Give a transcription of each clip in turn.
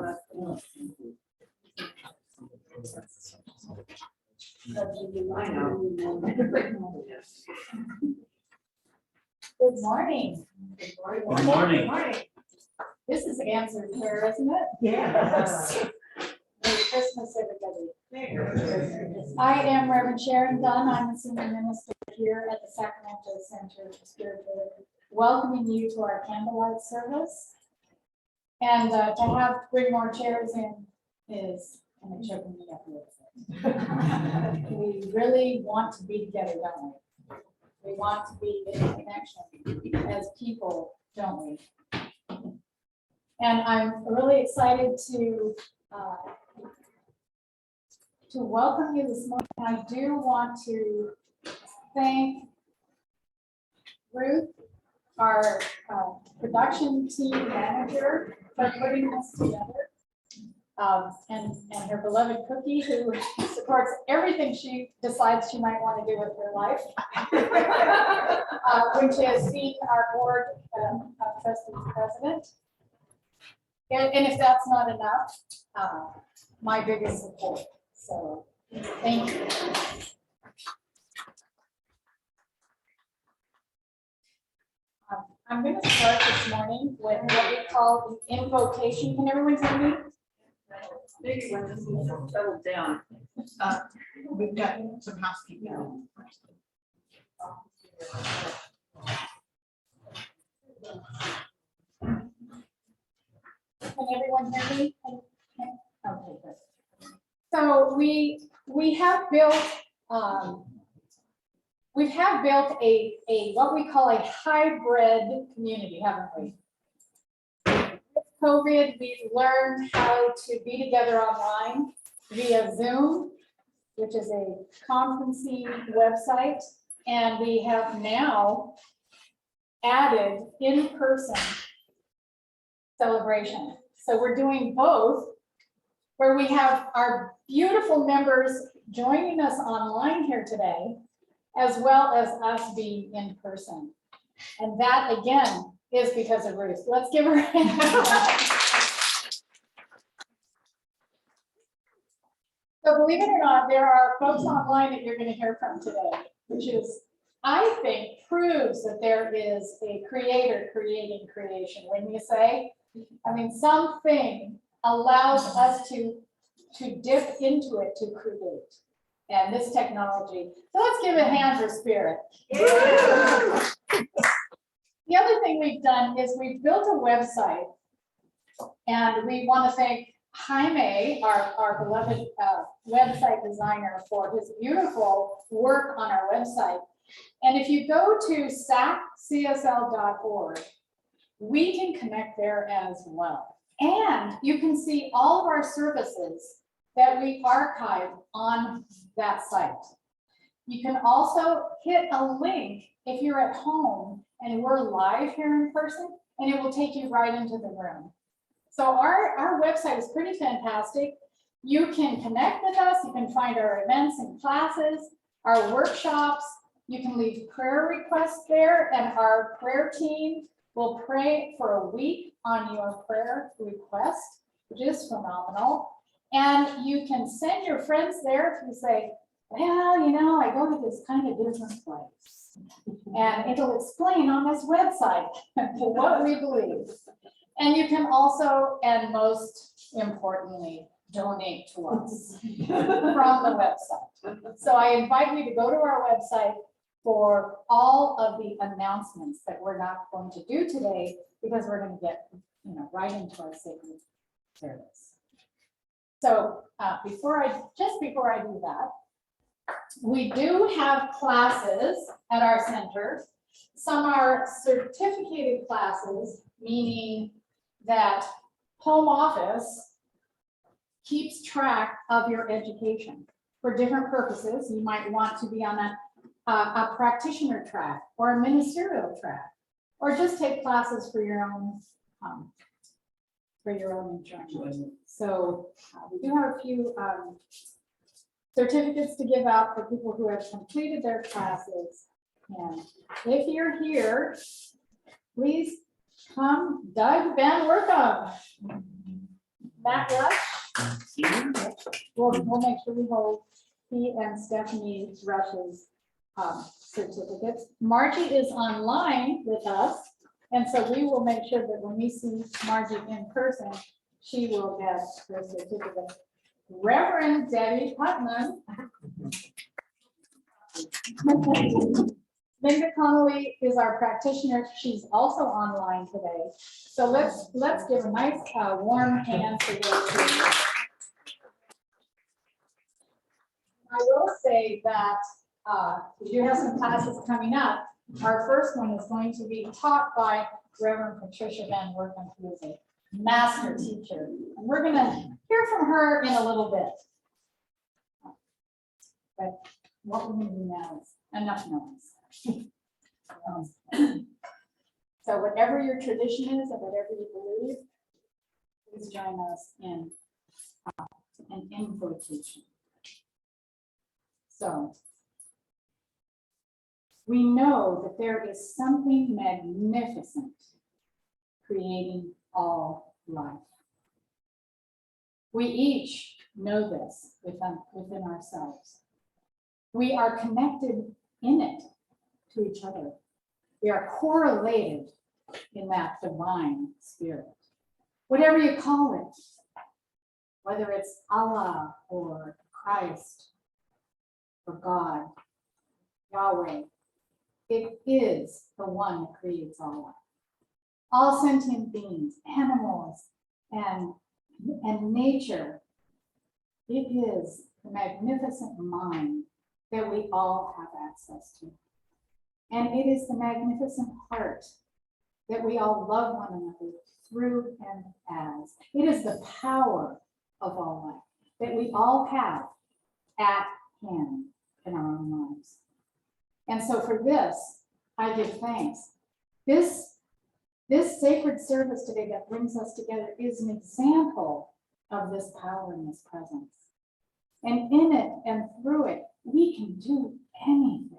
I know. Good morning. Good morning. This is answered prayer, isn't it? Yes. Merry Christmas, everybody. I am Reverend Sharon Dunn. I'm the senior minister here at the Sacramento Center for Spiritual, welcoming you to our candlelight service. And to bring more chairs in is kind of choking me up a little bit. We really want to be together, don't we? We want to be in connection as people, don't we? And I'm really excited to welcome you this morning. I do want to thank Ruth, our production team manager, for putting this together, and her beloved Cookie, who supports everything she decides she might want to do with her life, which is being our board trustees president. And if that's not enough, my biggest support. So thank you. I'm going to start this morning with what we call the invocation. Can everyone hear me? Maybe when this is settled down. We've got some housekeeping. Can everyone hear me? Okay, good. So we have built a what we call a hybrid community, haven't we? With COVID, we've learned how to be together online via Zoom, which is a conferencing website, and we have now added in-person celebration. So we're doing both, where we have our beautiful members joining us online here today, as well as us being in person. And that, again, is because of Ruth. Let's give her a hand. So believe it or not, there are folks online that you're going to hear from today, which is, I think, proves that there is a creator creating creation. When you say, I mean, something allows us to dip into it to create. And this technology. So let's give a hand for Spirit. Yeah. The other thing we've done is we've built a website, and we want to thank Jaime, our beloved website designer, for his beautiful work on our website. And if you go to saccsl.org, we can connect there as well. And you can see all of our services that we archive on that site. You can also hit a link if you're at home and we're live here in person, and it will take you right into the room. So our website is pretty fantastic. You can connect with us. You can find our events and classes, our workshops. You can leave prayer requests there, and our prayer team will pray for a week on your prayer request, which is phenomenal. And you can send your friends there if you say, well, you know, I go to this kind of different place. And it'll explain on this website what we believe. And you can also, and most importantly, donate to us from the website. So I invite you to go to our website for all of the announcements that we're not going to do today, because we're going to get, right into our sacred service. So before I do that, we do have classes at our center. Some are certificated classes, meaning that home office keeps track of your education for different purposes. You might want to be on a practitioner track or a ministerial track, or just take classes for your own enjoyment. So we do have a few certificates to give out for people who have completed their classes. And if you're here, please come, Doug VanWoerkom. Matt Rush. We'll make sure we hold he and Stephanie Rush's certificates. Margie is online with us, and so we will make sure that when we see Margie in person, she will get her certificate. Reverend Debbie Putnam. Linda Connolly is our practitioner. She's also online today. So let's give a nice warm hand to those two. I will say that we do have some classes coming up. Our first one is going to be taught by Reverend Patricia VanWoerkom, who is a master teacher. And we're going to hear from her in a little bit. But what we're going to do now is enough noise. So whatever your tradition is and whatever you believe, please join us in an invocation. So we know that there is something magnificent creating all life. We each know this within ourselves. We are connected in it to each other. We are correlated in that divine spirit. Whatever you call it, whether it's Allah or Christ or God, Yahweh, it is the one that creates all life. All sentient beings, animals, and nature, it is the magnificent mind that we all have access to. And it is the magnificent heart that we all love one another through and as. It is the power of all life that we all have at hand in our own lives. And so for this, I give thanks. This sacred service today that brings us together is an example of this power and this presence. And in it and through it, we can do anything.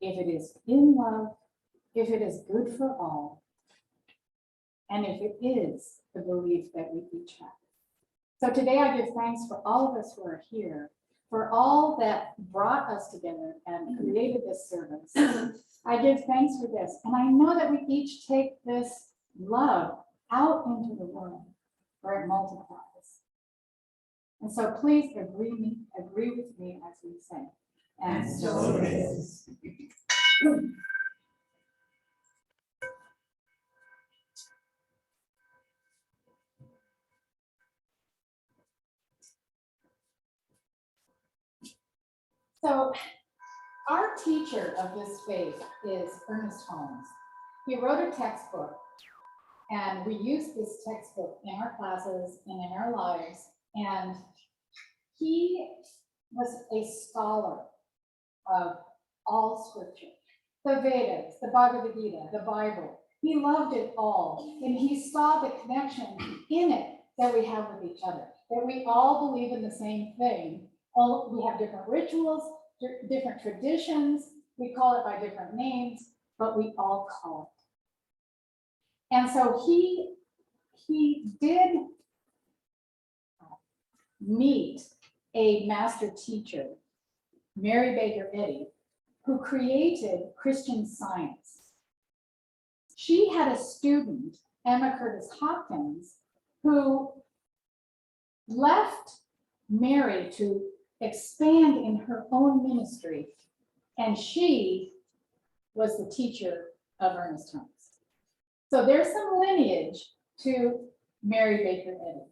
If it is in love, if it is good for all, and if it is the belief that we each have. So today I give thanks for all of us who are here, for all that brought us together and created this service. I give thanks for this. And I know that we each take this love out into the world where it multiplies. And so please agree with me as we say. And so it is. So our teacher of this faith is Ernest Holmes. He wrote a textbook, and we use this textbook in our classes and in our lives. And he was a scholar of all scripture, the Vedas, the Bhagavad Gita, the Bible. He loved it all, and he saw the connection in it that we have with each other, that we all believe in the same thing. We have different rituals, different traditions. We call it by different names, but we all call it. And so he did meet a master teacher, Mary Baker Eddy, who created Christian Science. She had a student, Emma Curtis Hopkins, who left Mary to expand in her own ministry, and she was the teacher of Ernest Holmes. So there's some lineage to Mary Baker Eddy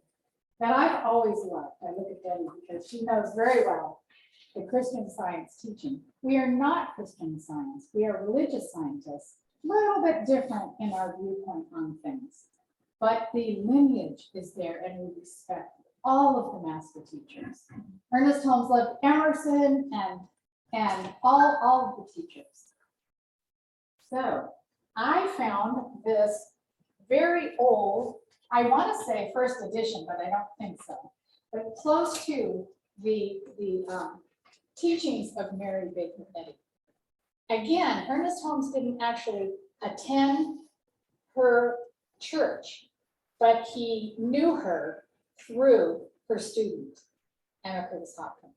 that I've always loved. I look at Debbie because she knows very well the Christian Science teaching. We are not Christian Science. We are religious scientists, a little bit different in our viewpoint on things. But the lineage is there, and we respect all of the master teachers. Ernest Holmes loved Emerson and all of the teachers. So I found this very old, I want to say first edition, but I don't think so, but close to the teachings of Mary Baker Eddy. Again, Ernest Holmes didn't actually attend her church, but he knew her through her student, Anna Curtis Hopkins.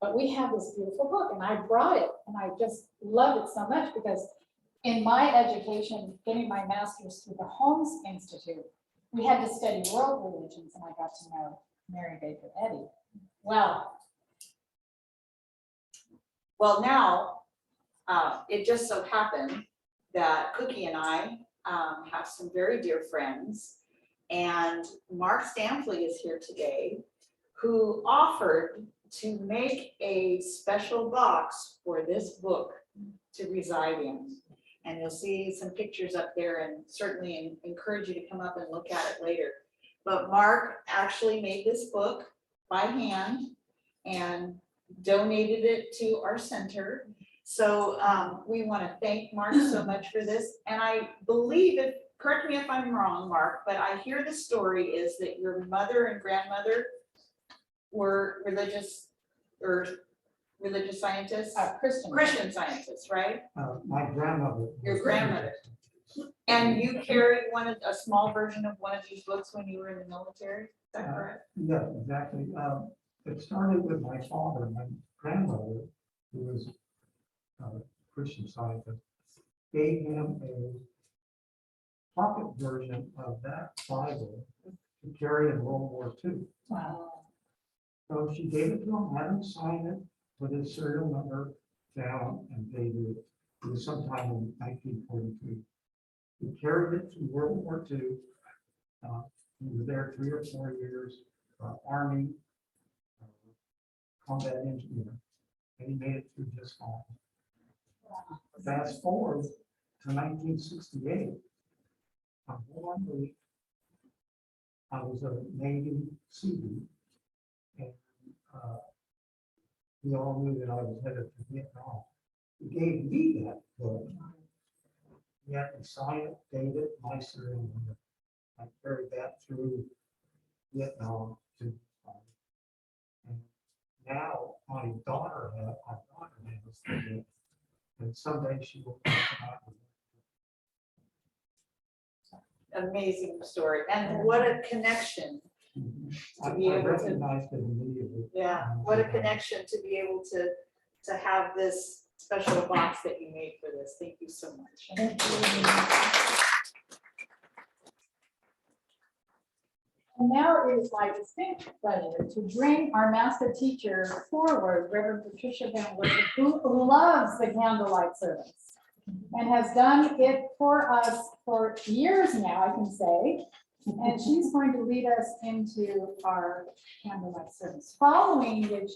But we have this beautiful book, and I brought it, and I just love it so much because in my education, getting my master's through the Holmes Institute, we had to study world religions, and I got to know Mary Baker Eddy. Well, now, it just so happened that Cookie and I have some very dear friends, and Mark Stampley is here today, who offered to make a special box for this book to reside in. And you'll see some pictures up there, and certainly encourage you to come up and look at it later. But Mark actually made this book by hand and donated it to our center. So we want to thank Mark so much for this. And I believe, correct me if I'm wrong, Mark, but I hear the story is that your mother and grandmother were religious scientists? Christian scientists, right? My grandmother. Your grandmother. And you carried a small version of one of these books when you were in the military, is that correct? Yeah, exactly. It started with my father. My grandmother, who was a Christian Scientist, gave him a pocket version of that Bible to carry in World War II. wow. So she gave it to him, had him sign it, put his serial number down, and dated it. It was sometime in 1942. He carried it through World War II. He was there 3 or 4 years, Army, combat engineer, and he made it through just fine. Fast forward to 1968. On 1 week, I was a Navy Seabee, and we all knew that I was headed to Vietnam. He gave me that book. He had to sign it, date it, my serial number. I carried that through Vietnam to and now my daughter has it, and someday she will come out with it. Amazing story. And what a connection. I To be able to- recognized it immediately. Yeah, what a connection to be able to have this special box that you made for this. Thank you so much. Thank you. And now it is my distinct pleasure to bring our master teacher forward, Reverend Patricia VanWoerkom, who loves the candlelight service and has done it for us for years now, I can say. And she's going to lead us into our candlelight service, following which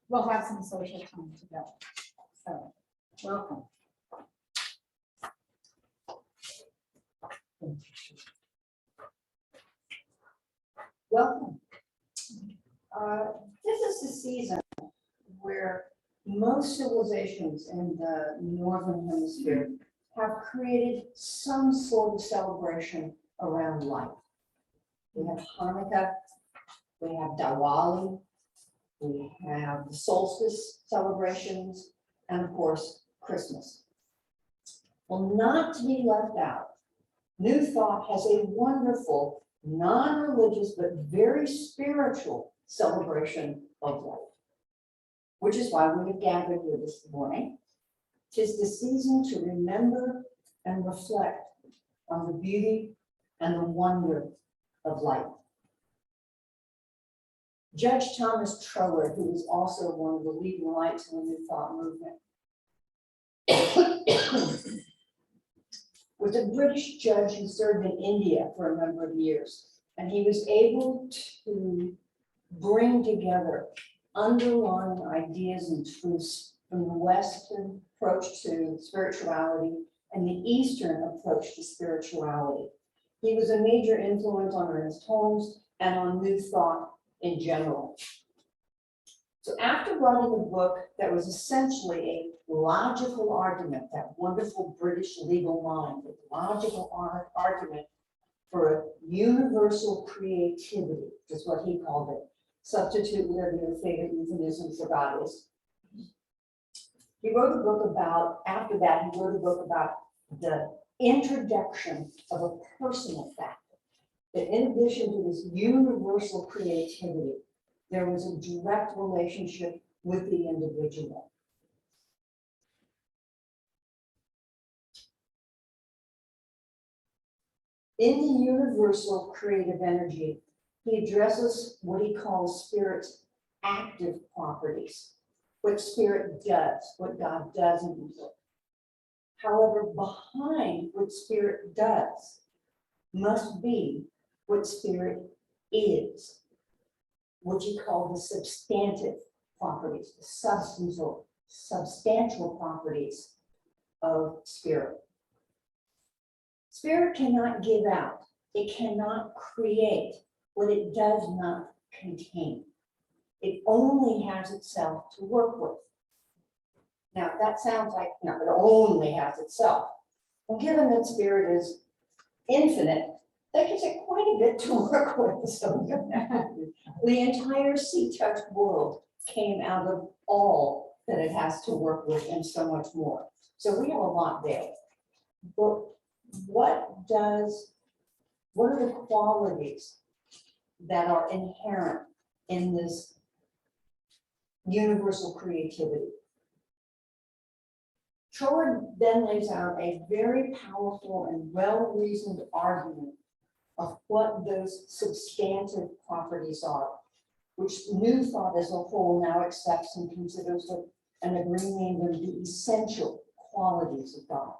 we'll have some social time together. So, welcome. Welcome. This is the season where most civilizations in the Northern Hemisphere have created some sort of celebration around life. We have Hanukkah, we have Diwali, we have the solstice celebrations, and of course, Christmas. Well, not to be left out, New Thought has a wonderful, non-religious, but very spiritual celebration of life, which is why we have gathered here this morning. 'Tis the season to remember and reflect on the beauty and the wonder of life. Judge Thomas Troward, who was also one of the leading lights in the New Thought movement, was a British judge who served in India for a number of years, and he was able to bring together underlying ideas and truths from the Western approach to spirituality and the Eastern approach to spirituality. He was a major influence on Ernest Holmes and on New Thought in general. So after writing a book that was essentially a logical argument, that wonderful British legal mind, a logical argument for a universal creativity, is what he called it. Substitute whatever your favorite euphemism for God is. He wrote a book about, after that, he wrote a book about the introduction of a personal factor. that in addition to this universal creativity, there was a direct relationship with the individual. In the universal creative energy, he addresses what he calls spirit's active properties, what spirit does, what God does in himself. However, behind what spirit does must be what spirit is, what you call the substantive properties, the substantial properties of spirit. Spirit cannot give out, it cannot create what it does not contain. It only has itself to work with. Now, that sounds like, no, it only has itself. Well, given that spirit is infinite, that gives it quite a bit to work with. So the entire sea-touched world came out of all that it has to work with and so much more. So we have a lot there. But what are the qualities that are inherent in this universal creativity? Trower then lays out a very powerful and well-reasoned argument of what those substantive properties are, which New Thought as a whole now accepts and considers and agreeing them the essential qualities of God.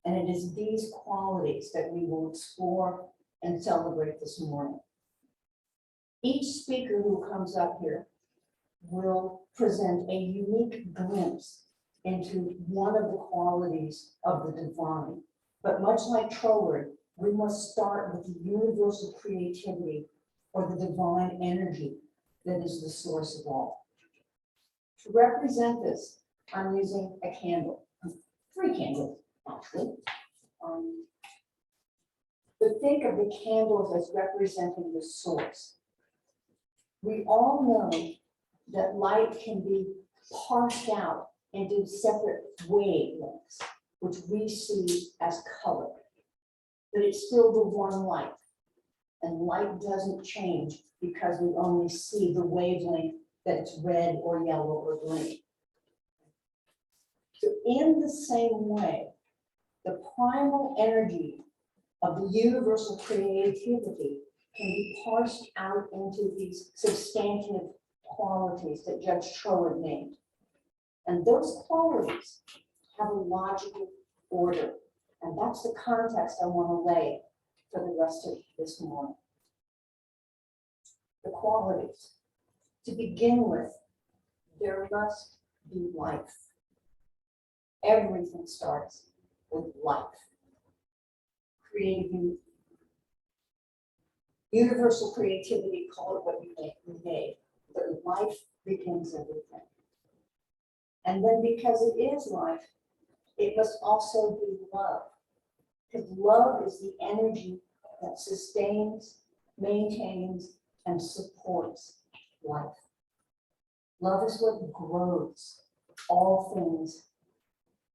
And it is these qualities that we will explore and celebrate this morning. Each speaker who comes up here will present a unique glimpse into one of the qualities of the divine. But much like Trower, we must start with the universal creativity or the divine energy that is the source of all. To represent this, I'm using a candle, 3 candles, actually. But think of the candles as representing the source. We all know that light can be parsed out into separate wavelengths, which we see as color. But it's still the one light. And light doesn't change because we only see the wavelength that it's red or yellow or green. So in the same way, the primal energy of the universal creativity can be parsed out into these substantive qualities that Judge Trower named. And those qualities have a logical order. And that's the context I want to lay for the rest of this morning. The qualities. To begin with, there must be life. Everything starts with life. Creative, universal creativity, call it what you may, but life begins everything. And then because it is life, it must also be love. Because love is the energy that sustains, maintains, and supports life. Love is what grows all things,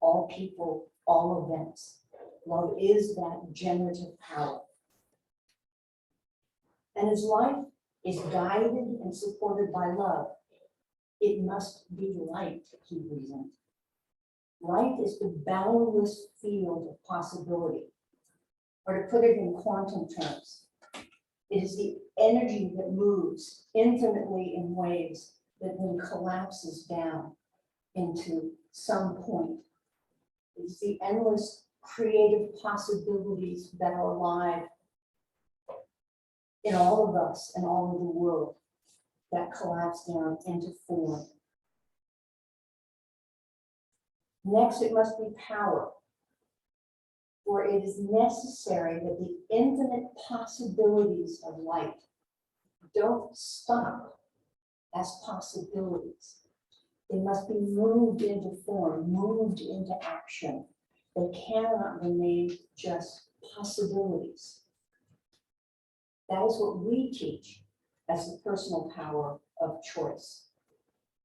all people, all events. Love is that generative power. And as life is guided and supported by love, it must be light, he reasoned. Light is the boundless field of possibility. Or to put it in quantum terms, it is the energy that moves infinitely in ways that then collapses down into some point. It's the endless creative possibilities that are alive in all of us and all of the world that collapse down into form. Next, it must be power, for it is necessary that the infinite possibilities of light don't stop as possibilities. They must be moved into form, moved into action. They cannot remain just possibilities. That is what we teach as the personal power of choice.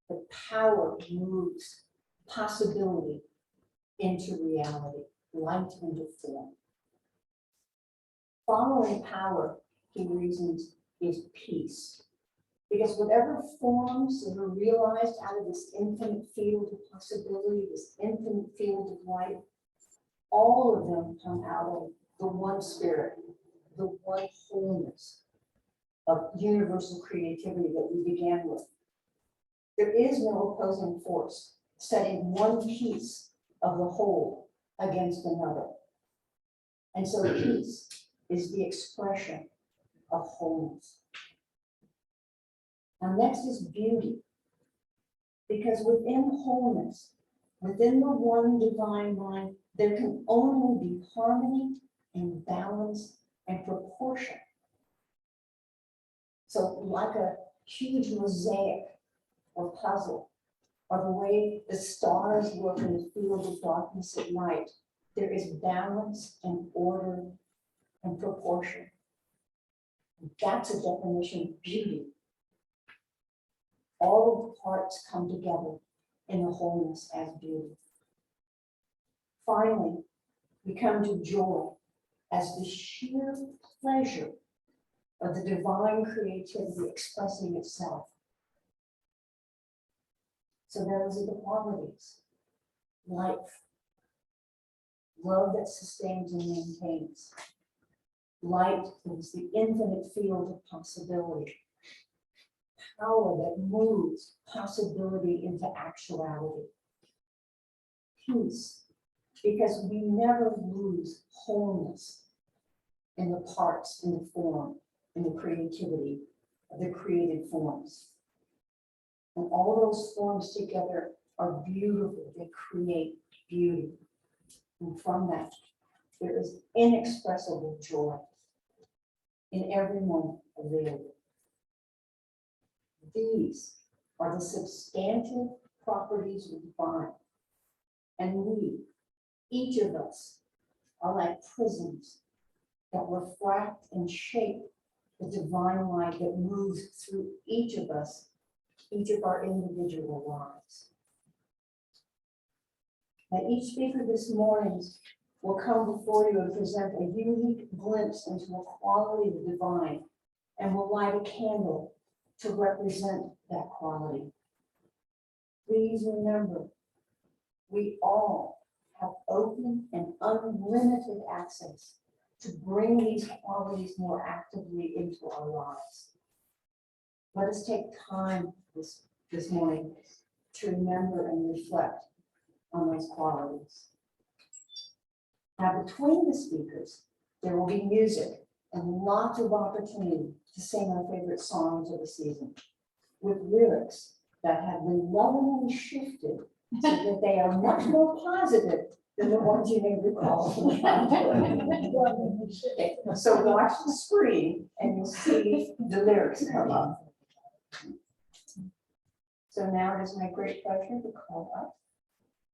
The power moves possibility into reality, light into form. Following power he reasons, is peace. Because whatever forms that are realized out of this infinite field of possibility, this infinite field of light, all of them come out of the one spirit, the one wholeness of universal creativity that we began with. There is no opposing force setting one piece of the whole against another. And so peace is the expression of wholeness. Now next is beauty. Because within wholeness, within the one divine mind, there can only be harmony and balance and proportion. So like a huge mosaic or puzzle, or the way the stars work in the field of darkness at night, there is balance and order and proportion. That's a definition of beauty. All of the parts come together in the wholeness as beauty. Finally, we come to joy as the sheer pleasure of the divine creativity expressing itself. So those are the qualities: life, love that sustains and maintains, light that is the infinite field of possibility, power that moves possibility into actuality, peace, because we never lose wholeness in the parts, in the form, in the creativity of the created forms. And all those forms together are beautiful. They create beauty. And from that, there is inexpressible joy in every moment available. These are the substantive properties of the divine. And we, each of us, are like prisms that refract and shape the divine light that moves through each of us, each of our individual lives. Now, each speaker this morning will come before you and present a unique glimpse into a quality of the divine and will light a candle to represent that quality. Please remember, we all have open and unlimited access to bring these qualities more actively into our lives. Let us take time this morning to remember and reflect on those qualities. Now, between the speakers, there will be music and lots of opportunity to sing our favorite songs of the season with lyrics that have been lovingly shifted so that they are much more positive than the ones you may recall from the childhood. So watch the screen and you'll see the lyrics come up. So now it is my great pleasure to call up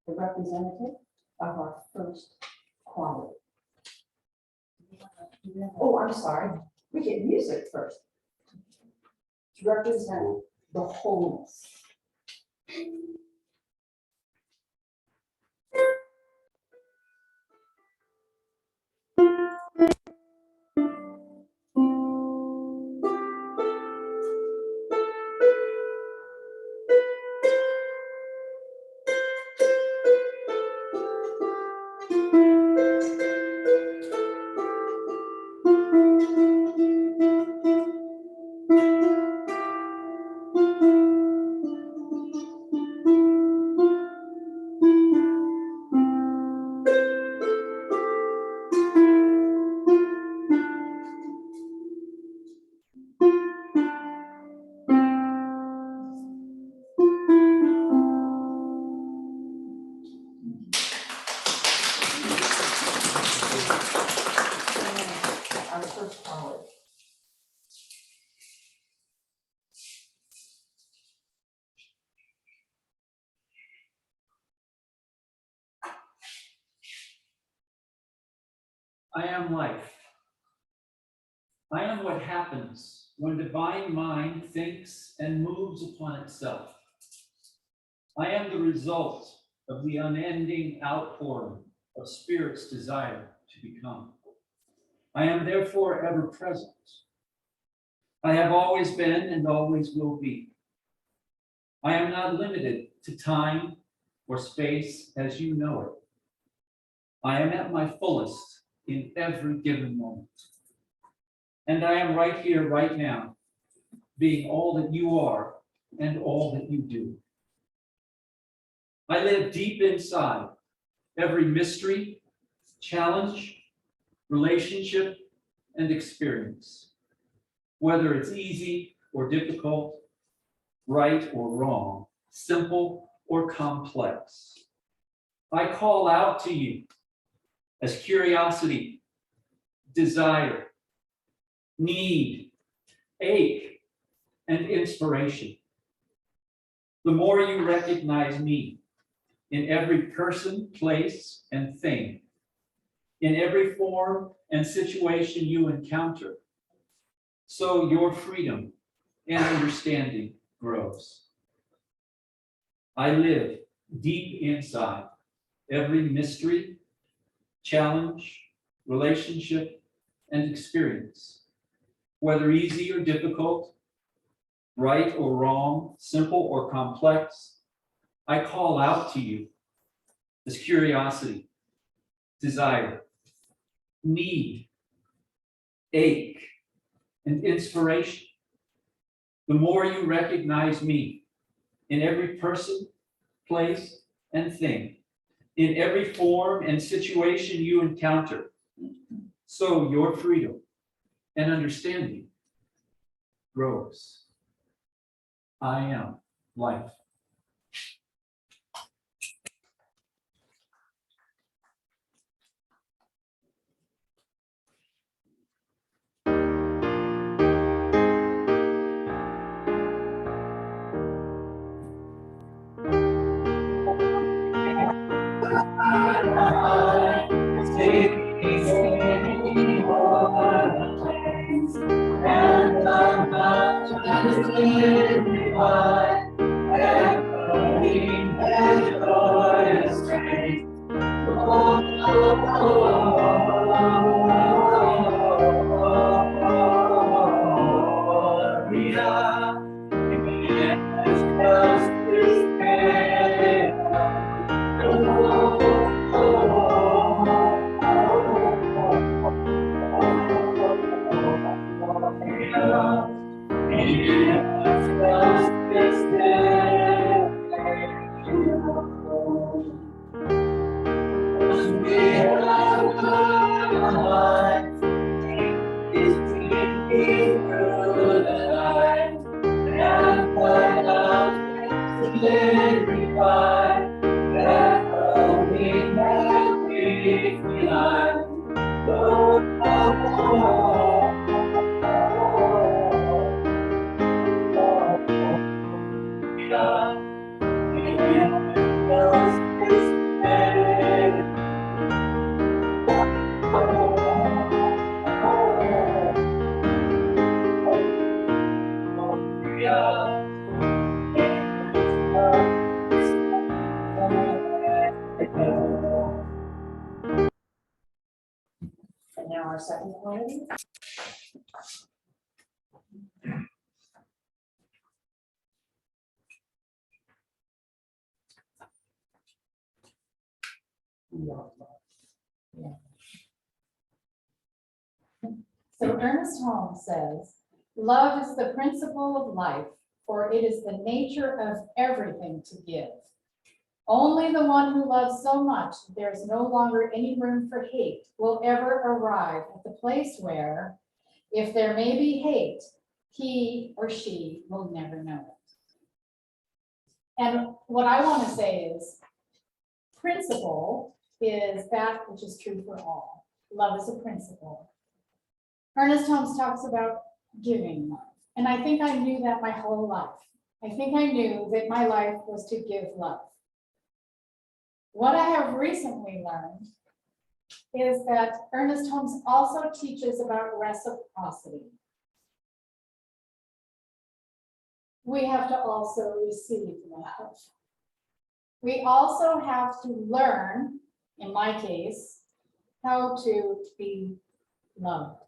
the representative of our first quality. Oh, I'm sorry. We get music first. To represent the wholeness. Our first quality. I am life. I am what happens when divine mind thinks and moves upon itself. I am the result of the unending outpouring of Spirit's desire to become. I am therefore ever present, I have always been and always will be. I am not limited to time or space as you know it. I am at my fullest in every given moment. And I am right here, right now, being all that you are and all that you do. I live deep inside every mystery, challenge, relationship, and experience. Whether it's easy or difficult, right or wrong, simple or complex. I call out to you as curiosity, desire, need, ache, and inspiration. The more you recognize me in every person, place, and thing, in every form and situation you encounter, so your freedom and understanding grows. I live deep inside every mystery, challenge, relationship, and experience, whether easy or difficult, right or wrong, simple or complex. I call out to you as curiosity, desire, need, ache, and inspiration. The more you recognize me in every person, place, and thing, in every form and situation you encounter, so your freedom and understanding grows. I am life. And now our second quality. So Ernest Holmes says, love is the principle of life, for it is the nature of everything to give. Only the one who loves so much that there is no longer any room for hate will ever arrive at the place where, if there may be hate, he or she will never know it. And what I want to say is, principle is that which is true for all. Love is a principle. Ernest Holmes talks about giving love. And I think I knew that my whole life. I think I knew that my life was to give love. What I have recently learned is that Ernest Holmes also teaches about reciprocity. We have to also receive love. We also have to learn, in my case, how to be loved.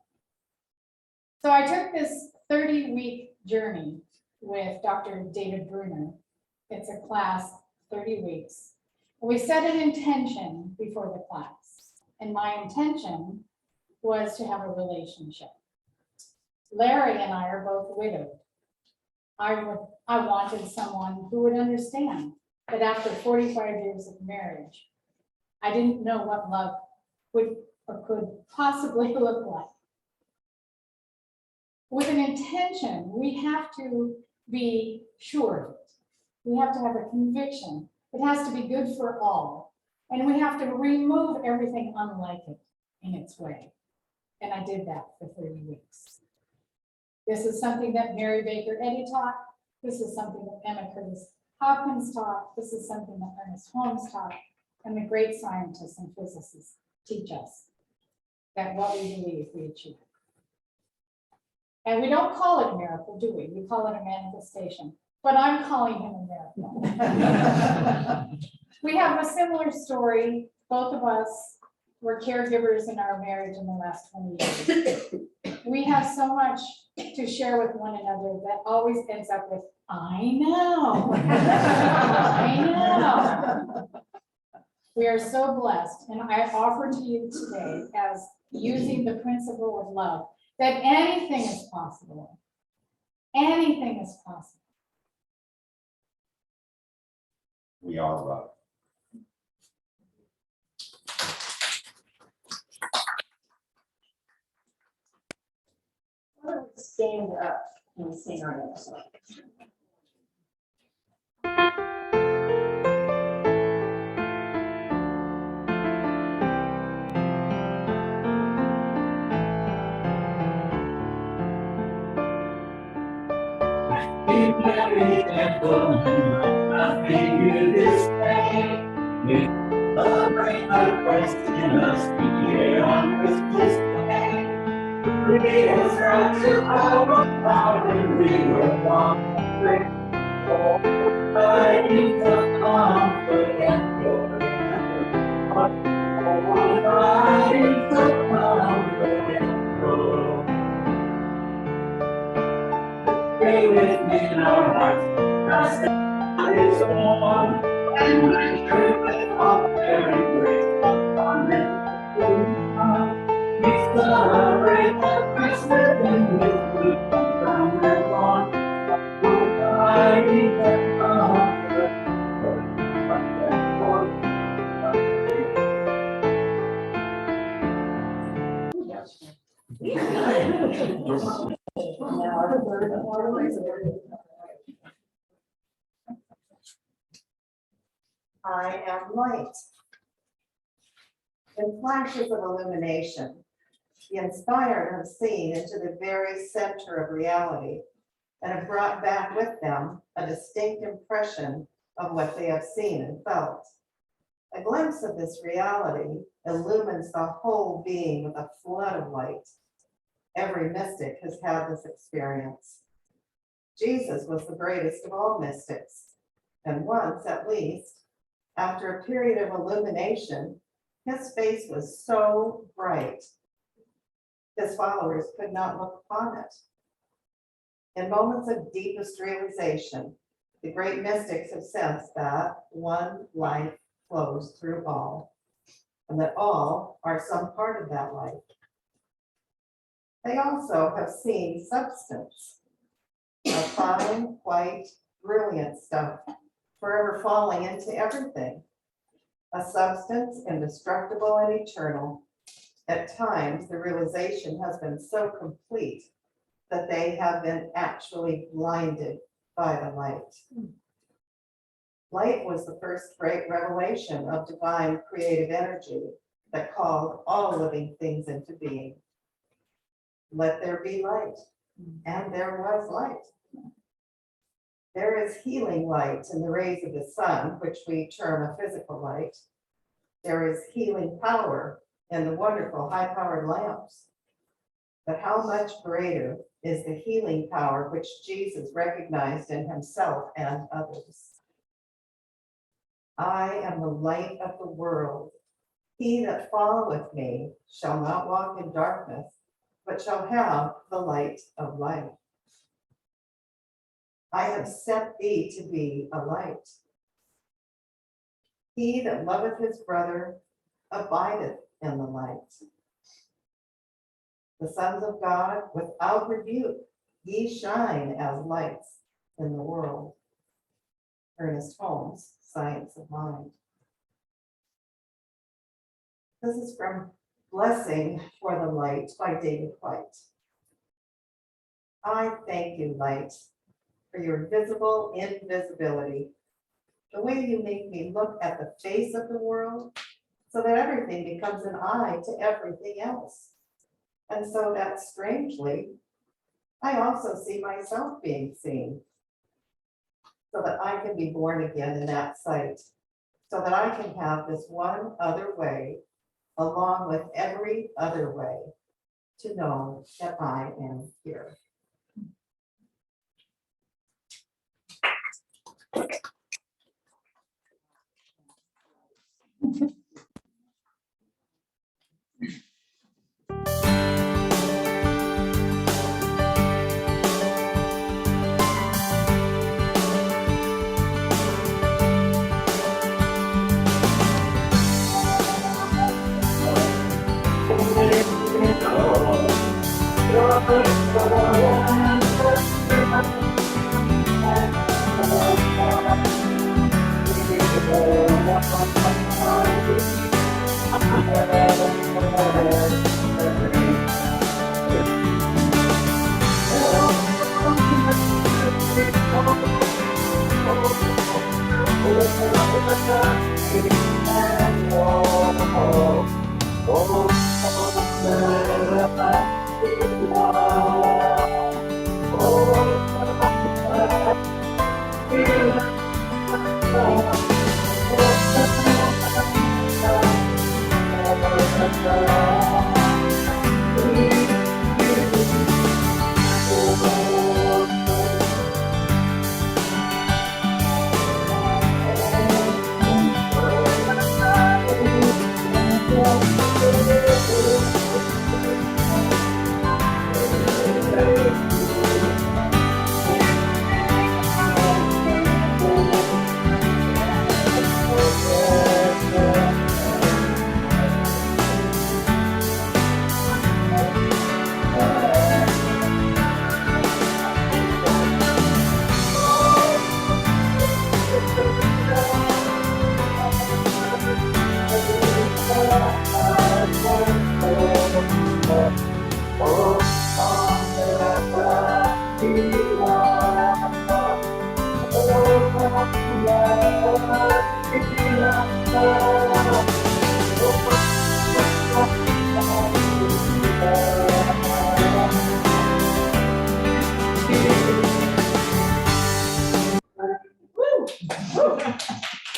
So I took this 30-week journey with Dr. David Bruner. It's a class, 30 weeks. We set an intention before the class, and my intention was to have a relationship. Larry and I are both widowed. I wanted someone who would understand that after 45 years of marriage, I didn't know what love would or could possibly look like. With an intention, we have to be sure of it. We have to have a conviction. It has to be good for all. And we have to remove everything unlike it in its way. And I did that for 30 weeks. This is something that Mary Baker Eddy taught. This is something that Emma Curtis Hopkins taught. This is something that Ernest Holmes taught. And the great scientists and physicists teach us that what we believe we achieve. And we don't call it a miracle, do we? We call it a manifestation. But I'm calling him a miracle. We have a similar story. Both of us were caregivers in our marriage in the last 20 years. We have so much to share with one another that always ends up with, I know. I know. We are so blessed. And I offer to you today, as using the principle of love, that anything is possible. Anything is possible. We are love. Why don't we stand up and sing our next song? Be very careful, I figure this day. We celebrate our Christ in us, be here on Christmas Day. We will start to overpower, we were born great. Fighting for confidence, fighting for confidence. Pray with me in our hearts, our Savior is born, and we sure that all very grace upon it. We celebrate the Christmas in this good and from and on. Fighting for confidence, Now our third one. I am light. In flashes of illumination, the inspired have seen into the very center of reality and have brought back with them a distinct impression of what they have seen and felt. A glimpse of this reality illumines the whole being with a flood of light. Every mystic has had this experience. Jesus was the greatest of all mystics, and once at least, after a period of illumination, his face was so bright, his followers could not look upon it. In moments of deepest realization, the great mystics have sensed that one life flows through all, and that all are some part of that life. They also have seen substance, a fine, white, brilliant stuff, forever falling into everything. A substance indestructible and eternal. At times, the realization has been so complete that they have been actually blinded by the light. Light was the first great revelation of divine creative energy that called all living things into being. Let there be light, and there was light. There is healing light in the rays of the sun, which we term a physical light. There is healing power in the wonderful high-powered lamps. But how much greater is the healing power which Jesus recognized in himself and others? I am the light of the world. He that followeth me shall not walk in darkness, but shall have the light of life. I have set thee to be a light. He that loveth his brother abideth in the light. The sons of God without rebuke, ye shine as lights in the world. Ernest Holmes, Science of Mind. This is from Blessing for the Light by David White. I thank you, light, for your visible invisibility, the way you make me look at the face of the world so that everything becomes an eye to everything else. And so that strangely, I also see myself being seen, so that I can be born again in that sight, so that I can have this one other way, along with every other way, to know that I am here.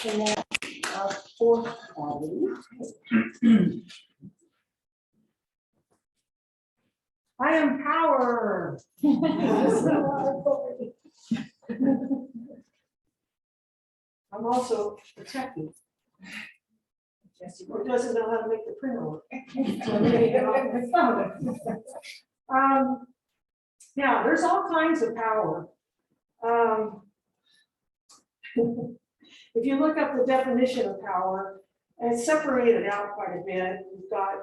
And then our fourth body. I am power. I'm also protected. Jesse doesn't know how to make the printer work. So maybe get off the phone. Yeah, there's all kinds of power. If you look up the definition of power, and it's separated out quite a bit. We've got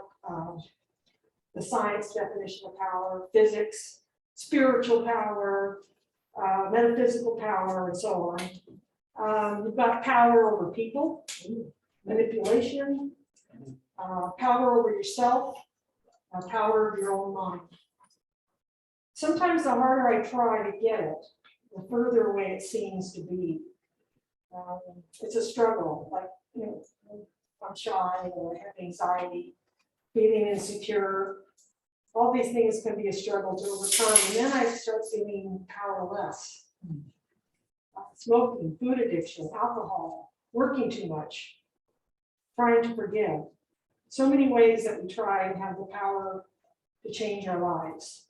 the science definition of power, physics, spiritual power, metaphysical power, and so on. We've got power over people, manipulation, power over yourself, power of your own mind. Sometimes the harder I try to get it, the further away it seems to be. It's a struggle, like, you know, I'm shy or I have anxiety, feeling insecure. All these things can be a struggle to overcome. And then I start feeling powerless. Smoking, food addiction, alcohol, working too much, trying to forgive. So many ways that we try and have the power to change our lives.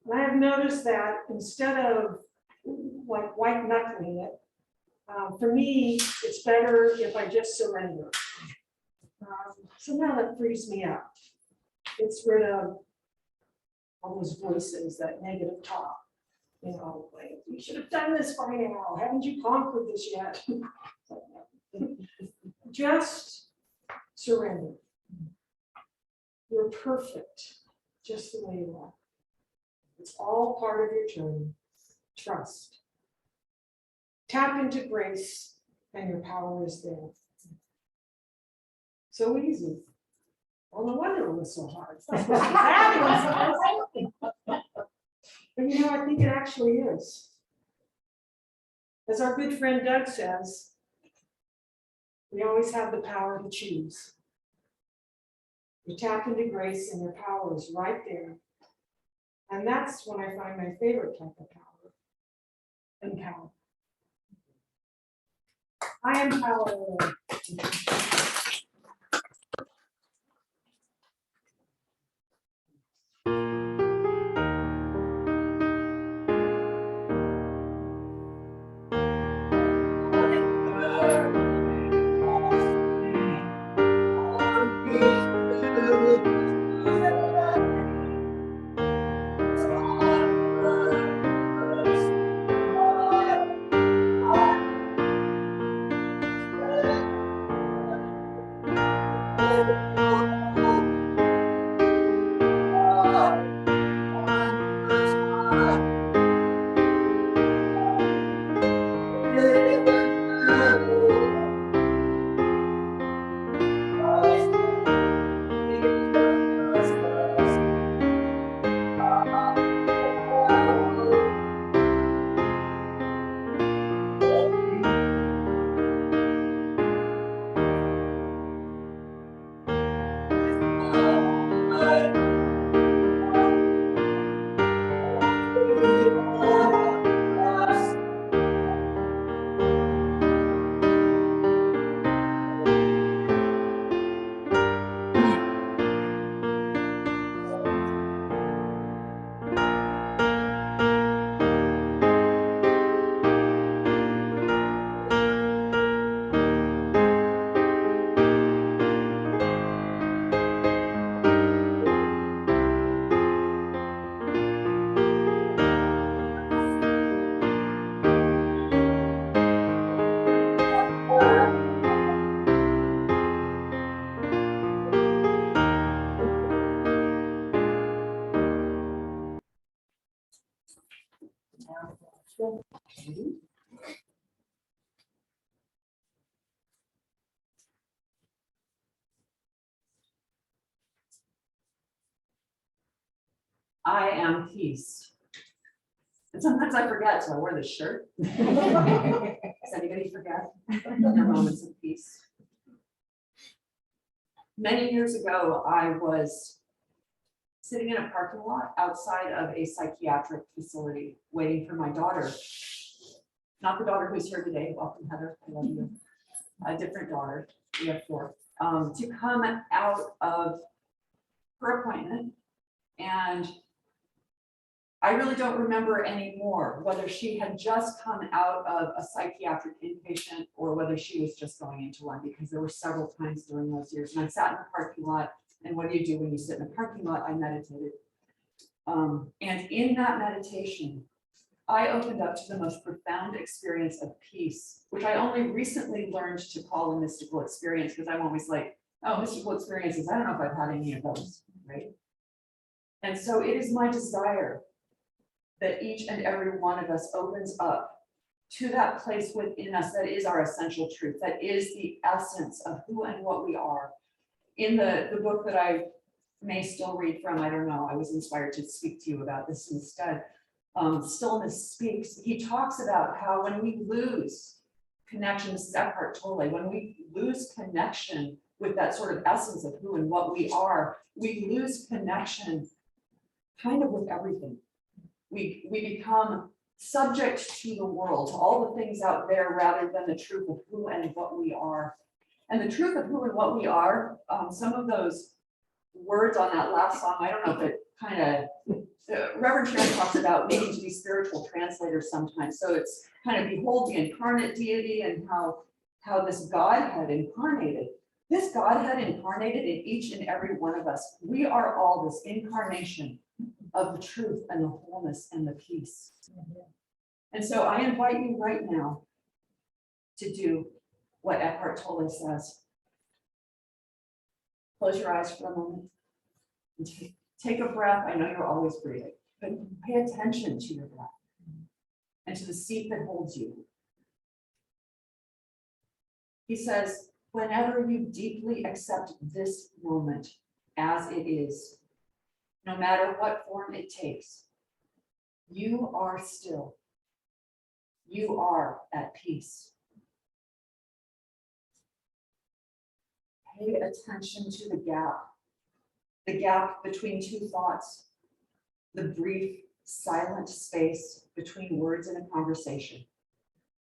And I have noticed that instead of like white knuckling it, for me, it's better if I just surrender. Somehow that frees me up. It's rid of all those voices, that negative talk. You know, like, you should have done this by now. Haven't you conquered this yet? Just surrender. You're perfect, just the way you are. It's all part of your journey. Trust. Tap into grace and your power is there. So easy. Well, no wonder it was so hard. But you know, I think it actually is. As our good friend Doug says, we always have the power to choose. You tap into grace and your power is right there. And that's when I find my favorite type of power. Empower. I am power. I am peace. And sometimes I forget, so I wear this shirt. Does anybody forget their moments of peace? Many years ago, I was sitting in a parking lot outside of a psychiatric facility, waiting for my daughter. Not the daughter who's here today. Welcome, Heather. I love you. A different daughter. We have 4. To come out of her appointment, and I really don't remember anymore whether she had just come out of a psychiatric inpatient or whether she was just going into one, because there were several times during those years. And I sat in the parking lot, and what do you do when you sit in a parking lot? I meditated. And in that meditation, I opened up to the most profound experience of peace, which I only recently learned to call a mystical experience, because I'm always like, oh, mystical experiences, I don't know if I've had any of those, right? And so it is my desire that each and every one of us opens up to that place within us that is our essential truth, that is the essence of who and what we are. In the book that I may still read from, I don't know, I was inspired to speak to you about this instead. Stillness Speaks. He talks about how when we lose connection, this is Eckhart Tolle, when we lose connection with that sort of essence of who and what we are, we lose connection kind of with everything. We become subject to the world, to all the things out there, rather than the truth of who and what we are. And the truth of who and what we are, some of those words on that last song, I don't know if it kind of, Reverend Sharon talks about needing to be spiritual translators sometimes. So it's kind of behold the incarnate deity and how this Godhead incarnated. This Godhead incarnated in each and every one of us. We are all this incarnation of the truth and the wholeness and the peace. And so I invite you right now to do what Eckhart Tolle says. Close your eyes for a moment. And take a breath. I know you're always breathing, but pay attention to your breath and to the seat that holds you. He says, whenever you deeply accept this moment as it is, no matter what form it takes, you are still. You are at peace. Pay attention to the gap between two thoughts, the brief, silent space between words in a conversation,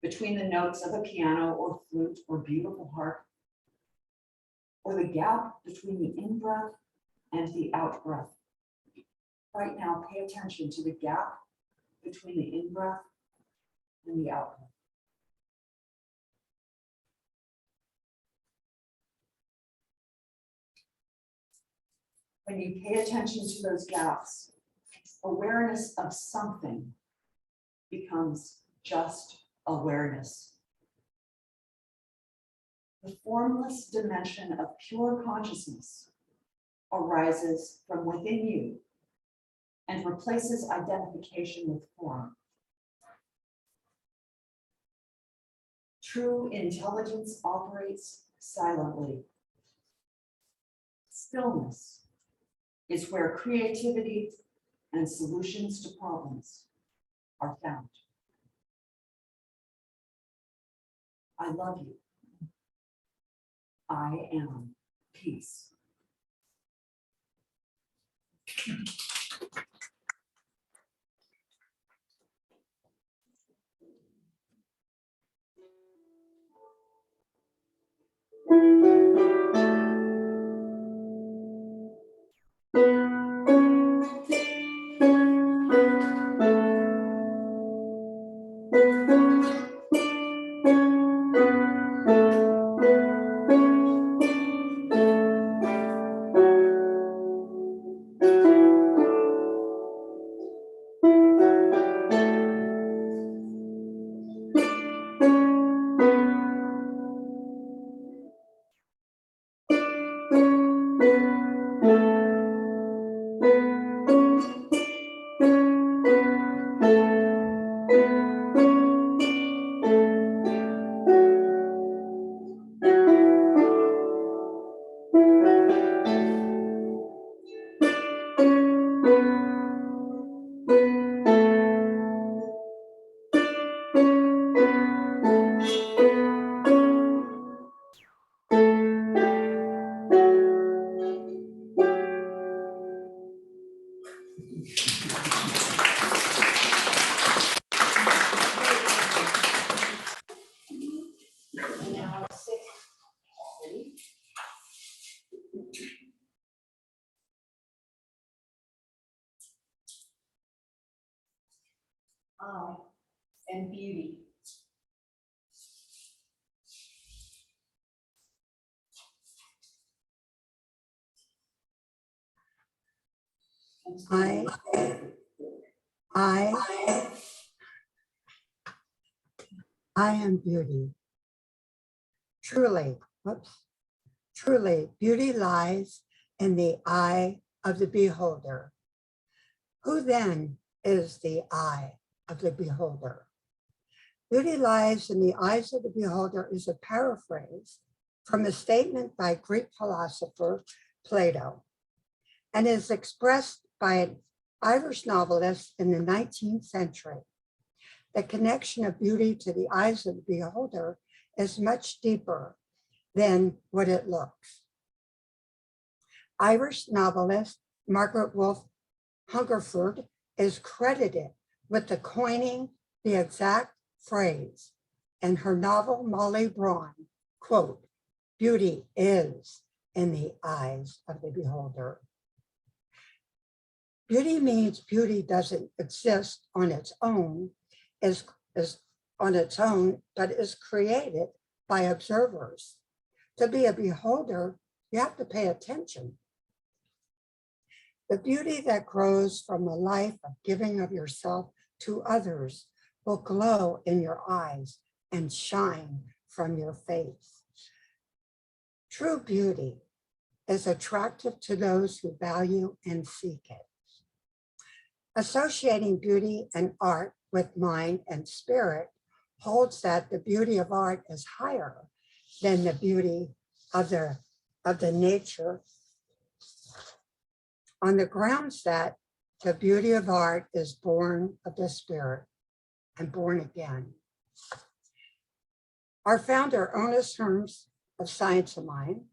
between the notes of a piano or flute or beautiful harp, or the gap between the in-breath and the out-breath. Right now, pay attention to the gap between the in-breath and the out-breath. When you pay attention to those gaps, awareness of something becomes just awareness. The formless dimension of pure consciousness arises from within you and replaces identification with form. True intelligence operates silently. Stillness is where creativity and solutions to problems are found. I love you. I am peace. I am beauty. I am beauty. Truly, truly, beauty lies in the eye of the beholder. Who then is the eye of the beholder? Beauty lies in the eyes of the beholder is a paraphrase from a statement by Greek philosopher Plato, and is expressed by an Irish novelist in the 19th century. The connection of beauty to the eyes of the beholder is much deeper than what it looks. Irish novelist Margaret Wolfe Hungerford is credited with the coining the exact phrase in her novel Molly Brawn, quote, "Beauty is in the eyes of the beholder." Beauty means beauty doesn't exist on its own, but is created by observers. To be a beholder, you have to pay attention. The beauty that grows from a life of giving of yourself to others will glow in your eyes and shine from your face. True beauty is attractive to those who value and seek it. Associating beauty and art with mind and spirit holds that the beauty of art is higher than the beauty of the nature, on the grounds that the beauty of art is born of the spirit and born again. Our founder, Ernest Holmes of Science of Mind,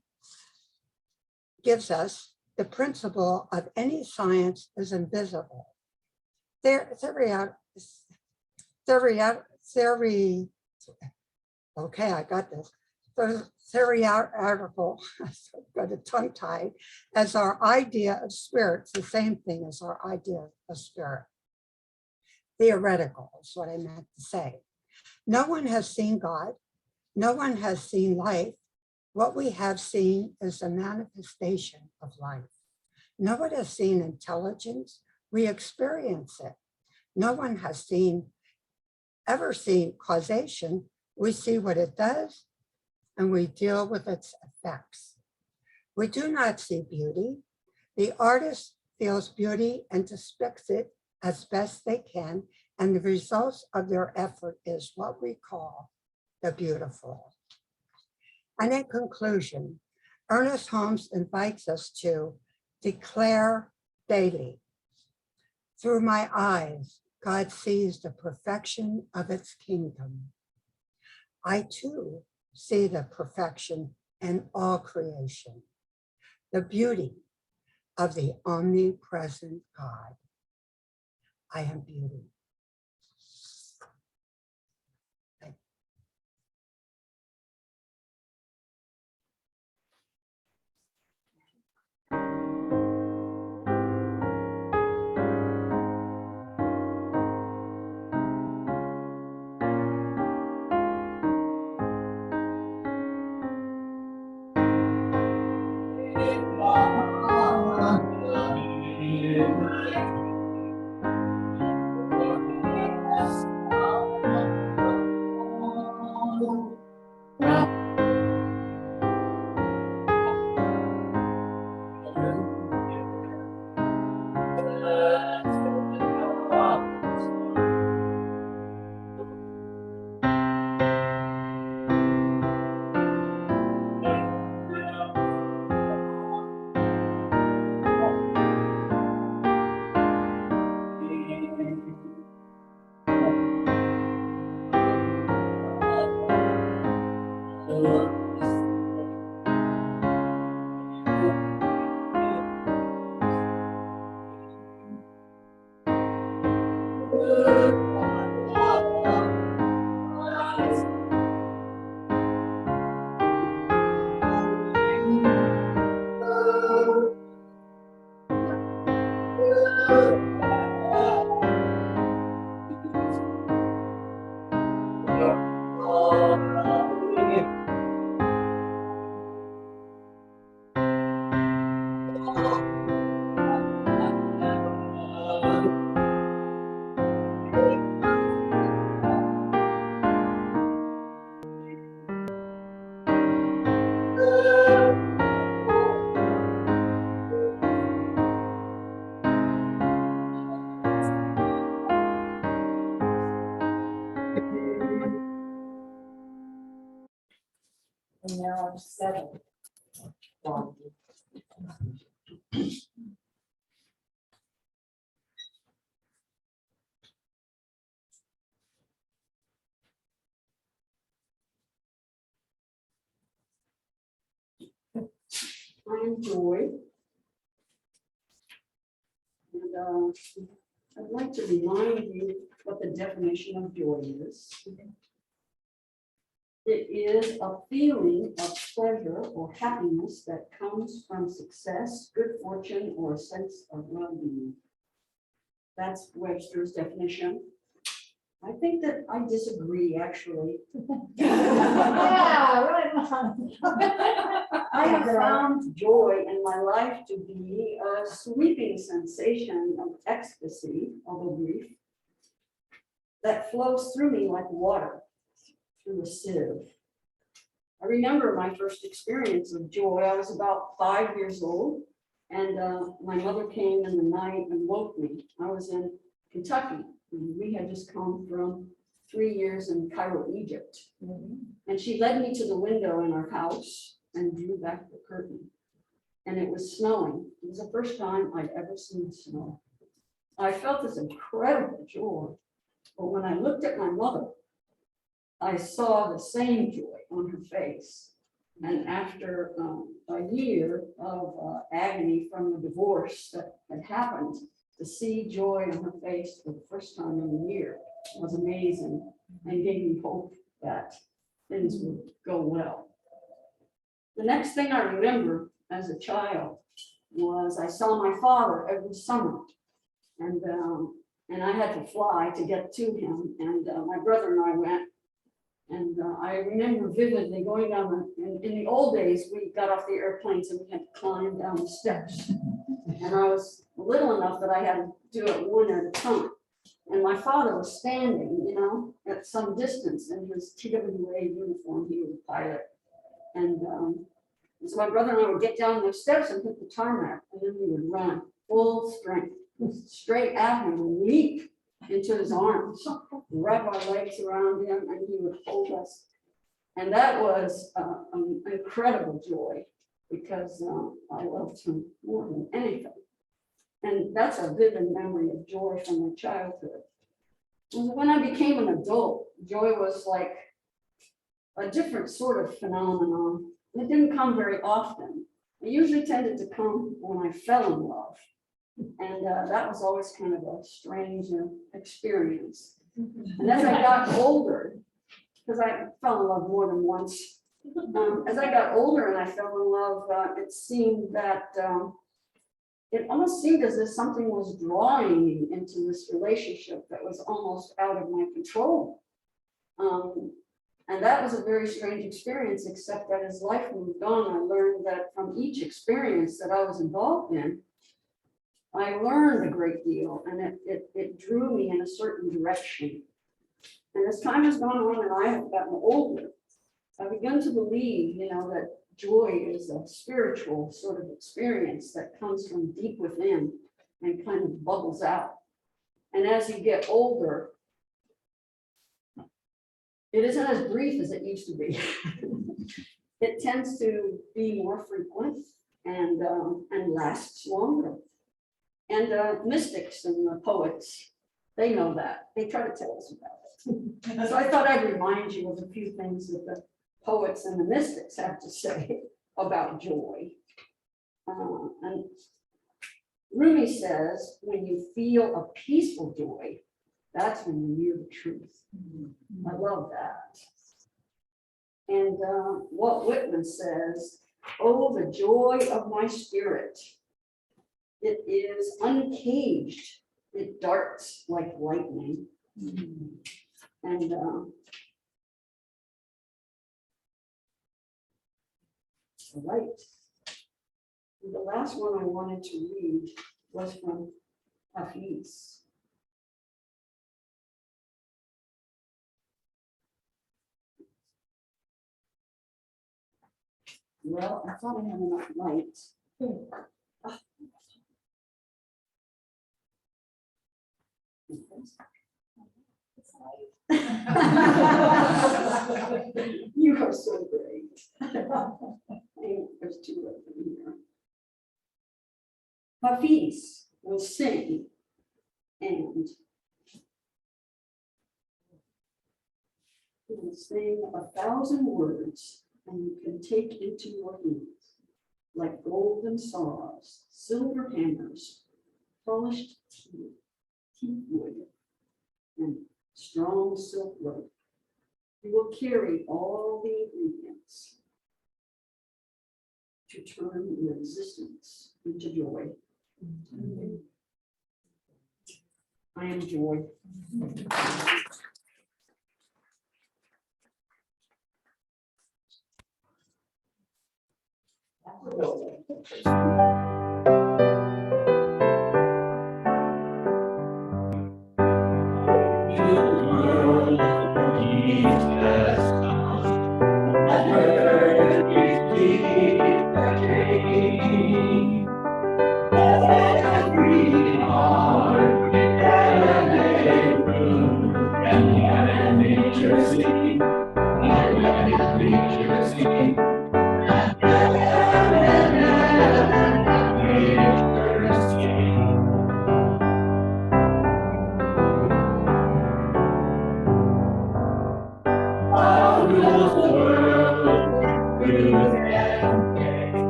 gives us the principle of any science is invisible. Okay, I got this. The theory article, got a tongue tied, as our idea of spirit. It's the same thing as our idea of spirit. Theoretical is what I meant to say. No one has seen God. No one has seen life. What we have seen is the manifestation of life. No one has seen intelligence. We experience it. No one has ever seen causation. We see what it does and we deal with its effects. We do not see beauty. The artist feels beauty and depicts it as best they can, and the results of their effort is what we call the beautiful. And in conclusion, Ernest Holmes invites us to declare daily, through my eyes, God sees the perfection of its kingdom. I too see the perfection in all creation, the beauty of the omnipresent God. I am beauty. And now I'm 7. I'm Joy. And I'd like to remind you what the definition of joy is. It is a feeling of pleasure or happiness that comes from success, good fortune, or a sense of well-being. That's Webster's definition. I think that I disagree, actually. Yeah, right on. I have found joy in my life to be a sweeping sensation of ecstasy, although brief, that flows through me like water through a sieve. I remember my first experience of joy. I was about 5 years old, and my mother came in the night and woke me. I was in Kentucky. We had just come from 3 years in Cairo, Egypt. And she led me to the window in our house and drew back the curtain. And it was snowing. It was the first time I'd ever seen snow. I felt this incredible joy. But when I looked at my mother, I saw the same joy on her face. And after a year of agony from the divorce that had happened, to see joy on her face for the first time in a year was amazing and gave me hope that things would go well. The next thing I remember as a child was I saw my father every summer, and I had to fly to get to him, and my brother and I went. And I remember vividly going down in the old days, we got off the airplanes and we had to climb down the steps. And I was little enough that I had to do it one at a time. And my father was standing, you know, at some distance in his TWA uniform. He was a pilot. And so my brother and I would get down those steps and hit the tarmac, and then we would run full strength straight at him and leap into his arms, wrap our legs around him, and he would hold us. And that was an incredible joy, because I loved him more than anything. And that's a vivid memory of joy from my childhood. And when I became an adult, joy was like a different sort of phenomenon. It didn't come very often. It usually tended to come when I fell in love. And that was always kind of a strange experience. And as I got older, because I fell in love more than once, as I got older and I fell in love, it seemed that it almost seemed as if something was drawing me into this relationship that was almost out of my control. And that was a very strange experience, except that as life moved on, I learned that from each experience that I was involved in, I learned a great deal, and it drew me in a certain direction. And as time has gone on and I have gotten older, I've begun to believe, you know, that joy is a spiritual sort of experience that comes from deep within and kind of bubbles out. And as you get older, it isn't as brief as it used to be. It tends to be more frequent and lasts longer. And mystics and the poets, they know that. They try to tell us about it. So I thought I'd remind you of a few things that the poets and the mystics have to say about joy. And Rumi says, when you feel a peaceful joy, that's when you're near the truth. I love that. And Walt Whitman says, oh, the joy of my spirit. It is uncaged. It darts like lightning. And right. The last one I wanted to read was from Hafiz. Well, I thought I had enough light. You are so great. There's two of them here. Hafiz will sing, and he will sing 1,000 words, and you can take into your hands, like golden saws, silver hammers, polished teak wood, and strong silk rope. You will carry all the ingredients to turn your existence into joy. I am joy.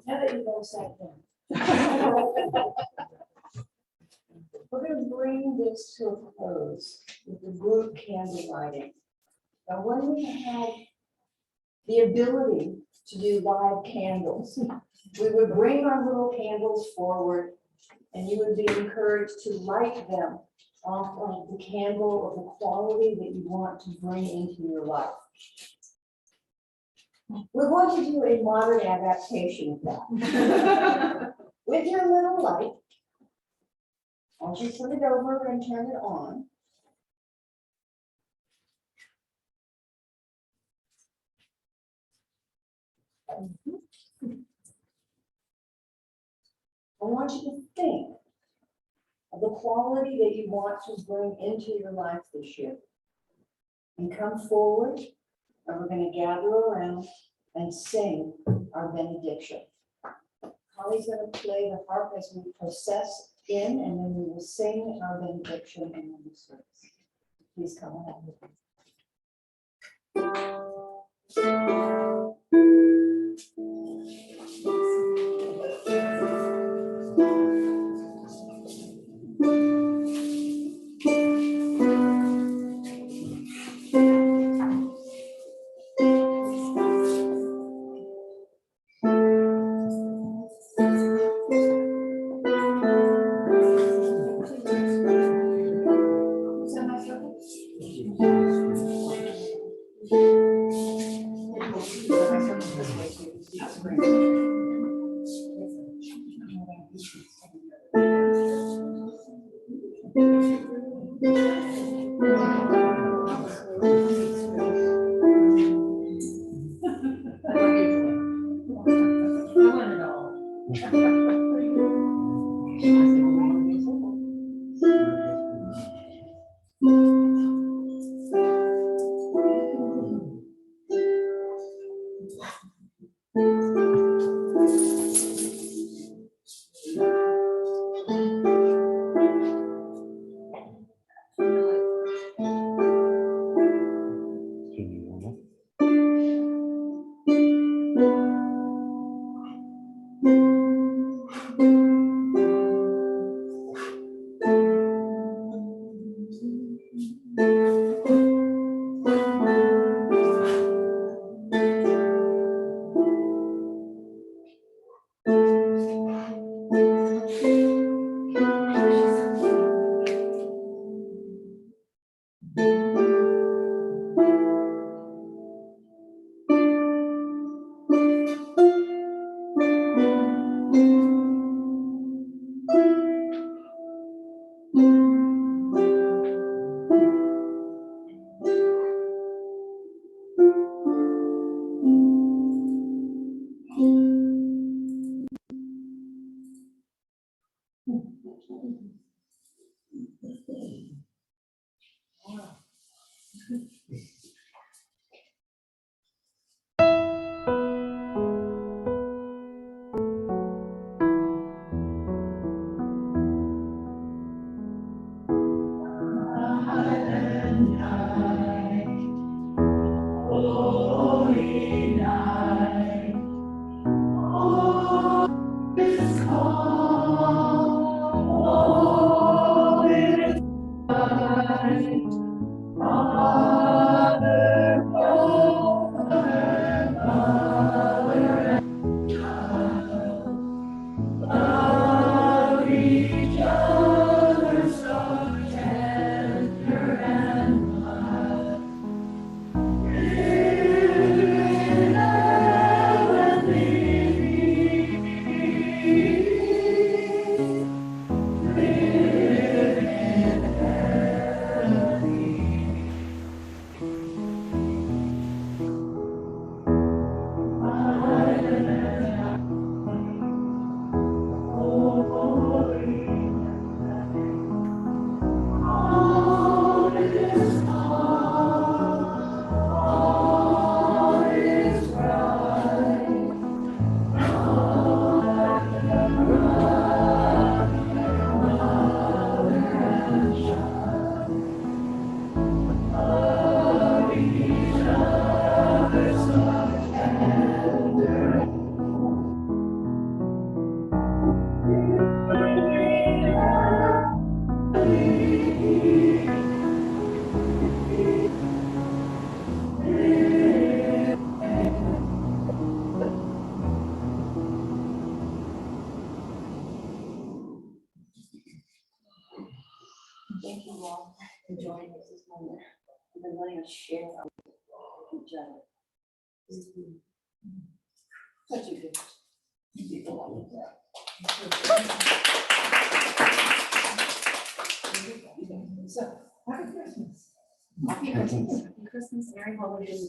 Now that you've all sat down. We're gonna bring this to a close with the group candle lighting. Now, when we have the ability to do live candles, we would bring our little candles forward and you would be encouraged to light them off of the candle of the quality that you want to bring into your life. We're going to do a modern adaptation of that. With your little light, once you put it over and turn it on, I want you to think of the quality that you want to bring into your life this year. And come forward, and we're going to gather around and sing our benediction. Holly's going to play the harp as we process in, and then we will sing our benediction and then the service. Please come on up. you all for joining us this morning and then letting us share our with each other. Such a good people. So, happy Christmas. Happy Christmas. Happy Christmas, Merry Holidays.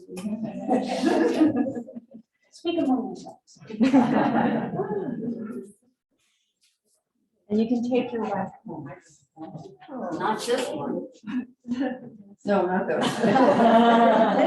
Speak among yourselves. And you can take your wife home. Not this one. No, not those.